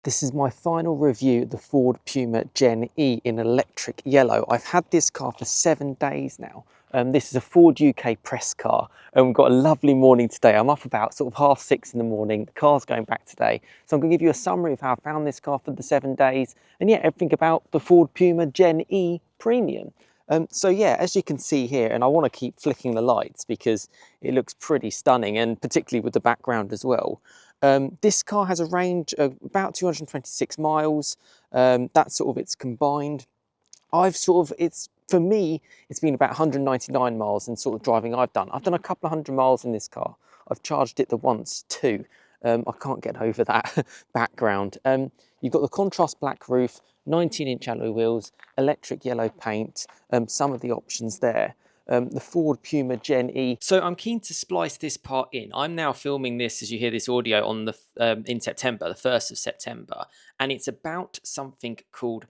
This is my final review of the Ford Puma Gen-E in electric yellow. I've had this car for 7 days now. This is a Ford UK press car, and we've got a lovely morning today. I'm up about sort of 6:30 in the morning. The car's going back today. So I'm going to give you a summary of how I found this car for the 7 days, and yeah, everything about the Ford Puma Gen-E Premium. So yeah, as you can see here, and I want to keep flicking the lights because it looks pretty stunning, and particularly with the background as well. This car has a range of about 226 miles. That's sort of its combined. For me, it's been about 199 miles in sort of driving I've done. I've done a couple of hundred miles in this car. I've charged it the once too. I can't get over that background. You've got the contrast black roof, 19-inch alloy wheels, electric yellow paint, some of the options there. The Ford Puma Gen-E. So I'm keen to splice this part in. I'm now filming this as you hear this audio on the in September, the 1st of September, and it's about something called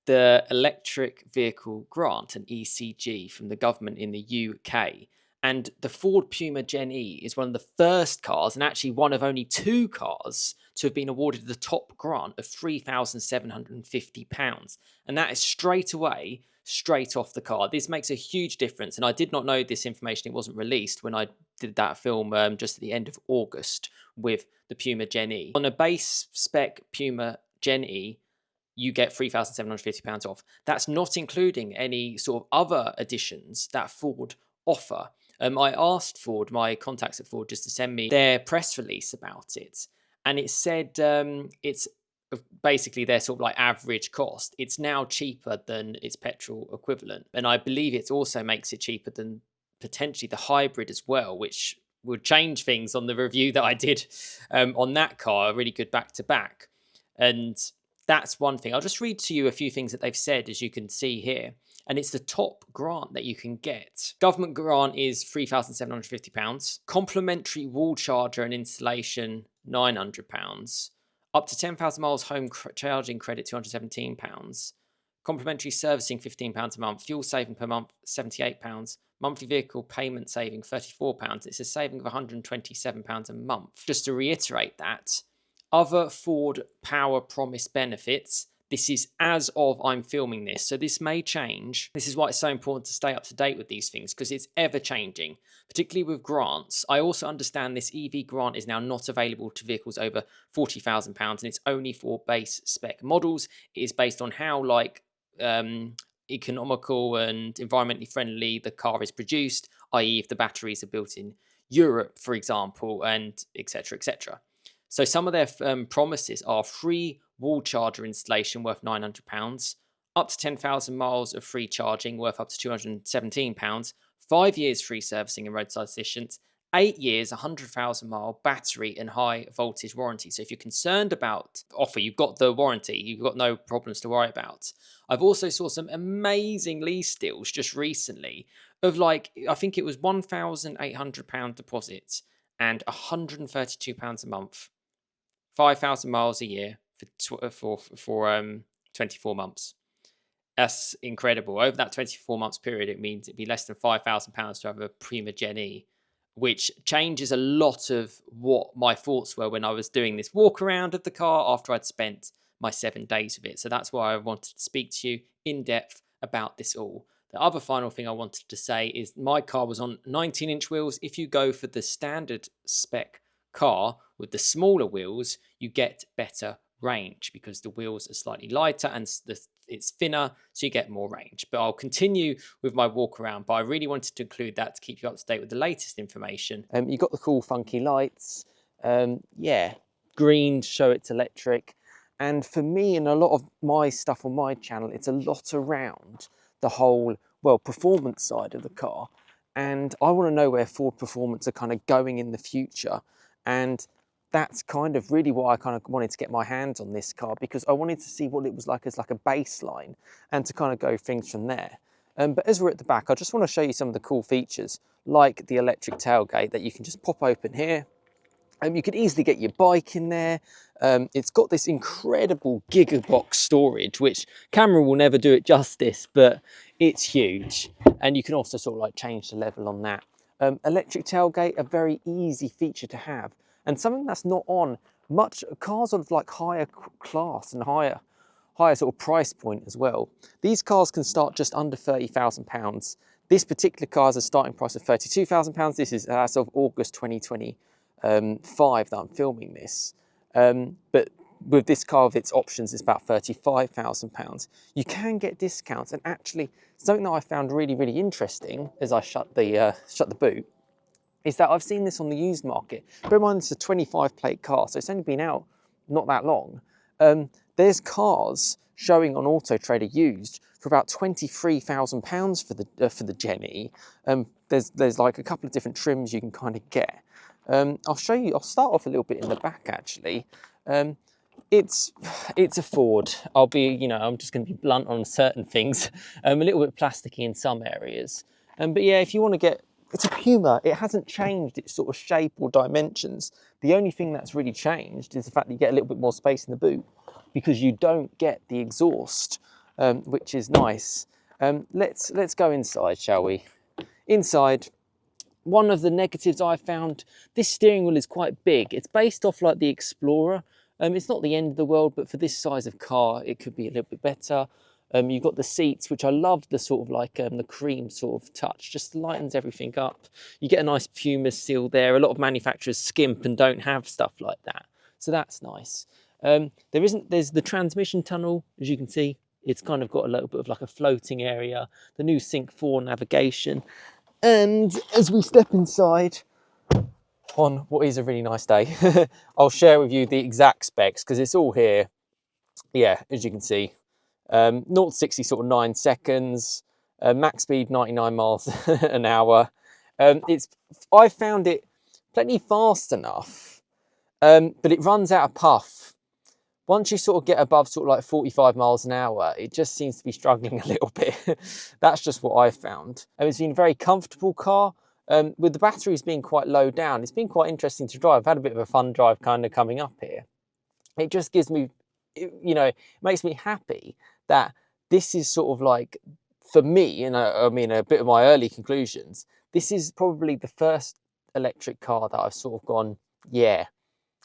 the Electric Vehicle Grant, an ECG, from the government in the UK. And the Ford Puma Gen-E is one of the first cars, and actually one of only 2 cars, to have been awarded the top grant of £3,750. And that is straight away, straight off the car. This makes a huge difference. And I did not know this information. It wasn't released when I did that film just at the end of August with the Puma Gen-E. On a base spec Puma Gen-E, you get £3,750 off. That's not including any sort of other additions that Ford offer. I asked Ford, my contacts at Ford, just to send me their press release about it. And it said it's basically their sort of like average cost. It's now cheaper than its petrol equivalent. And I believe it also makes it cheaper than potentially the hybrid as well, which would change things on the review that I did on that car, a really good back-to-back. And that's one thing. I'll just read to you a few things that they've said, as you can see here. And it's the top grant that you can get. Government grant is £3,750. Complimentary wall charger and installation, £900. Up to 10,000 miles home charging credit, £217. Complimentary servicing, £15 a month. Fuel saving per month, £78. Monthly vehicle payment saving, £34. It's a saving of £127 a month. Just to reiterate that, other Ford Power Promise benefits. This is as of I'm filming this, so this may change. This is why it's so important to stay up to date with these things, because it's ever changing, particularly with grants. I also understand this EV grant is now not available to vehicles over £40,000, and it's only for base spec models. It is based on how economical and environmentally friendly the car is produced, i.e. if the batteries are built in Europe, for example, and etc., etc. So some of their promises are free wall charger installation worth £900, up to 10,000 miles of free charging worth up to £217, 5 years free servicing and roadside assistance, 8 years, 100,000 mile battery and high voltage warranty. So if you're concerned about the offer, you've got the warranty, you've got no problems to worry about. I've also saw some amazing lease deals just recently of I think it was £1,800 deposit and £132 a month. 5,000 miles a year for 24 months. That's incredible. Over that 24 months period, it means it'd be less than £5,000 to have a Puma Gen-E, which changes a lot of what my thoughts were when I was doing this walk around of the car after I'd spent my 7 days with it. So that's why I wanted to speak to you in depth about this all. The other final thing I wanted to say is my car was on 19-inch wheels. If you go for the standard spec car with the smaller wheels, you get better range because the wheels are slightly lighter and it's thinner, so you get more range. But I'll continue with my walk around, but I really wanted to include that to keep you up to date with the latest information. You've got the cool funky lights, yeah, green show it's electric. And for me and a lot of my stuff on my channel, it's a lot around the whole, well, performance side of the car. And I want to know where Ford Performance are kind of going in the future. And that's kind of really why I kind of wanted to get my hands on this car, because I wanted to see what it was like as like a baseline and to kind of go things from there. But as we're at the back, I just want to show you some of the cool features, like the electric tailgate that you can just pop open here. You could easily get your bike in there. It's got this incredible gigabox storage, which camera will never do it justice, but it's huge. And you can also sort of like change the level on that. Electric tailgate, a very easy feature to have, and something that's not on much cars of like higher class and higher sort of price point as well. These cars can start just under £30,000. This particular car has a starting price of £32,000. This is as of August 2025 that I'm filming this. But with this car with its options, it's about £35,000. You can get discounts, and actually something that I found really, really interesting as I shut the boot is that I've seen this on the used market. Bear in mind, it's a 25 plate car, so it's only been out not that long. There's cars showing on Auto Trader used for about £23,000 for the Gen-E. There's like a couple of different trims you can kind of get. I'll show you. I'll start off a little bit in the back actually. It's a Ford. I'm just going to be blunt on certain things. A little bit plasticky in some areas. But yeah, if you want to get, it's a Puma. It hasn't changed its sort of shape or dimensions. The only thing that's really changed is the fact that you get a little bit more space in the boot because you don't get the exhaust, which is nice. Let's go inside, shall we? Inside. One of the negatives I found, this steering wheel is quite big. It's based off like the Explorer. It's not the end of the world, but for this size of car, it could be a little bit better. You've got the seats, which I love the sort of like the cream sort of touch, just lightens everything up. You get a nice Puma seal there. A lot of manufacturers skimp and don't have stuff like that. So that's nice. There's the transmission tunnel, as you can see. It's kind of got a little bit of like a floating area. The new Sync 4 navigation. And as we step inside on what is a really nice day, I'll share with you the exact specs because it's all here. Yeah, as you can see, 0 to 60 sort of 9 seconds, max speed 99 miles an hour. I found it plenty fast enough, but it runs out of puff. Once you sort of get above sort of like 45 miles an hour, it just seems to be struggling a little bit. That's just what I found. It's been a very comfortable car. With the batteries being quite low down, it's been quite interesting to drive. I've had a bit of a fun drive kind of coming up here. It just gives me, it makes me happy that this is sort of like, for me, and I mean, a bit of my early conclusions, this is probably the first electric car that I've sort of gone, yeah,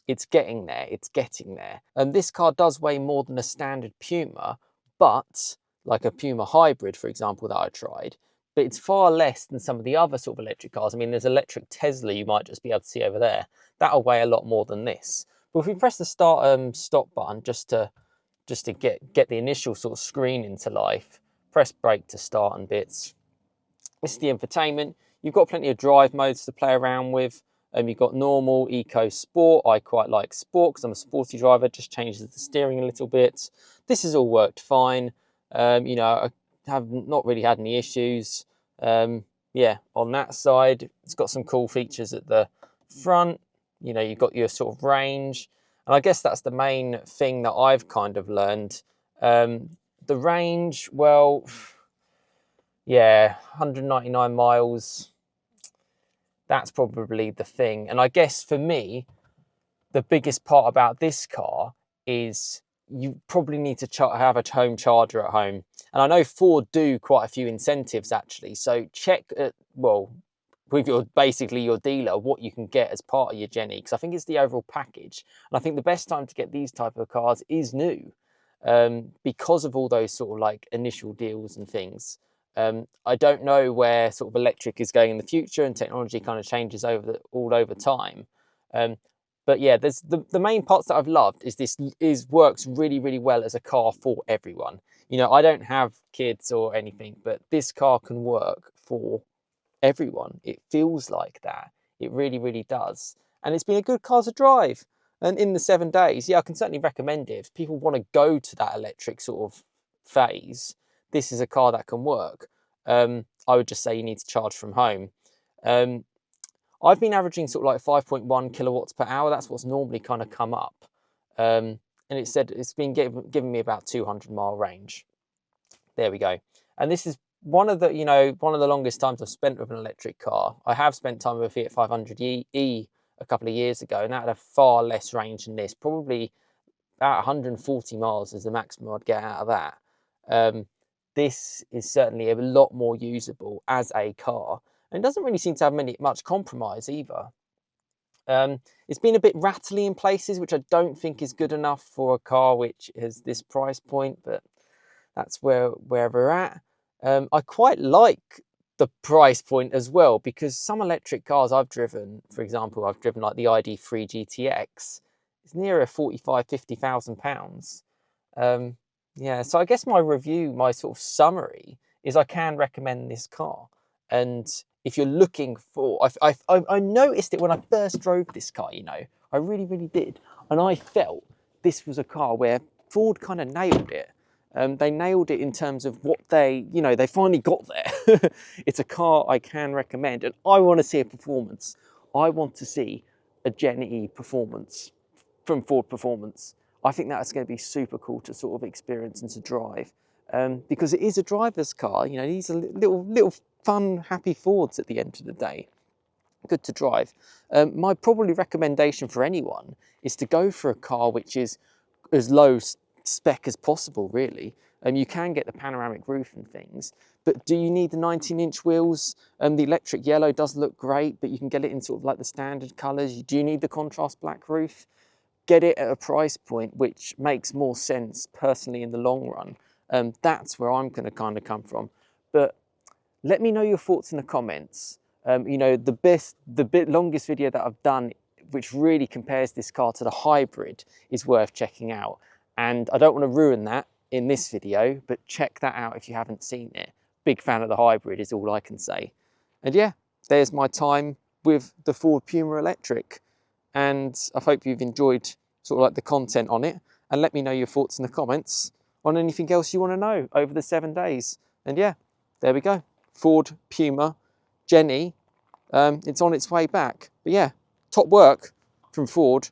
it's getting there, it's getting there. And this car does weigh more than a standard Puma, but like a Puma hybrid, for example, that I tried, but it's far less than some of the other sort of electric cars. I mean, there's electric Tesla you might just be able to see over there. That'll weigh a lot more than this. But if we press the stop button just to get the initial sort of screen into life, press brake to start and bits. This is the infotainment. You've got plenty of drive modes to play around with. You've got normal, eco, sport. I quite like sport because I'm a sporty driver. Just changes the steering a little bit. This has all worked fine. I have not really had any issues. Yeah, on that side, it's got some cool features at the front. You've got your sort of range. And I guess that's the main thing that I've kind of learned. The range, well, yeah, 199 miles. That's probably the thing. And I guess for me, the biggest part about this car is you probably need to have a home charger at home. And I know Ford do quite a few incentives actually. So check, with basically your dealer, what you can get as part of your Gen-E, because I think it's the overall package. And I think the best time to get these type of cars is new, because of all those sort of like initial deals and things. I don't know where sort of electric is going in the future, and technology kind of changes all over time. But yeah, there's the main parts that I've loved is this works really, really well as a car for everyone. I don't have kids or anything, but this car can work for everyone. It feels like that. It really, really does. And it's been a good car to drive. And in the 7 days, yeah, I can certainly recommend it. If people want to go to that electric sort of phase, this is a car that can work. I would just say you need to charge from home. I've been averaging sort of like 5.1 kilowatts per hour. That's what's normally kind of come up. And it said it's been giving me about 200-mile range. There we go. And this is one of the longest times I've spent with an electric car. I have spent time with a Fiat 500e a couple of years ago, and that had a far less range than this. Probably about 140 miles is the maximum I'd get out of that. This is certainly a lot more usable as a car, and it doesn't really seem to have much compromise either. It's been a bit rattly in places, which I don't think is good enough for a car which has this price point, but that's where we're at. I quite like the price point as well, because some electric cars I've driven, for example, I've driven like the ID3 GTX, it's nearer 45, 50,000 pounds. Yeah, so I guess my review, my sort of summary is I can recommend this car. And if you're looking for, I noticed it when I first drove this car, you know, I really, really did. And I felt this was a car where Ford kind of nailed it. They nailed it in terms of what they, you know, they finally got there. It's a car I can recommend, and I want to see a performance. I want to see a Gen-E performance from Ford Performance. I think that's going to be super cool to sort of experience and to drive, because it is a driver's car. You know, these are little fun, happy Fords at the end of the day. Good to drive. My probably recommendation for anyone is to go for a car which is as low spec as possible, really. You can get the panoramic roof and things, but do you need the 19-inch wheels? The electric yellow does look great, but you can get it in sort of like the standard colours. Do you need the contrast black roof? Get it at a price point which makes more sense personally in the long run. That's where I'm going to kind of come from. But let me know your thoughts in the comments. You know, the longest video that I've done, which really compares this car to the hybrid, is worth checking out. And I don't want to ruin that in this video, but check that out if you haven't seen it. Big fan of the hybrid is all I can say. And yeah, there's my time with the Ford Puma Electric. And I hope you've enjoyed sort of like the content on it. And let me know your thoughts in the comments on anything else you want to know over the 7 days. And yeah, there we go. Ford Puma Gen-E. It's on its way back. But yeah, top work from Ford.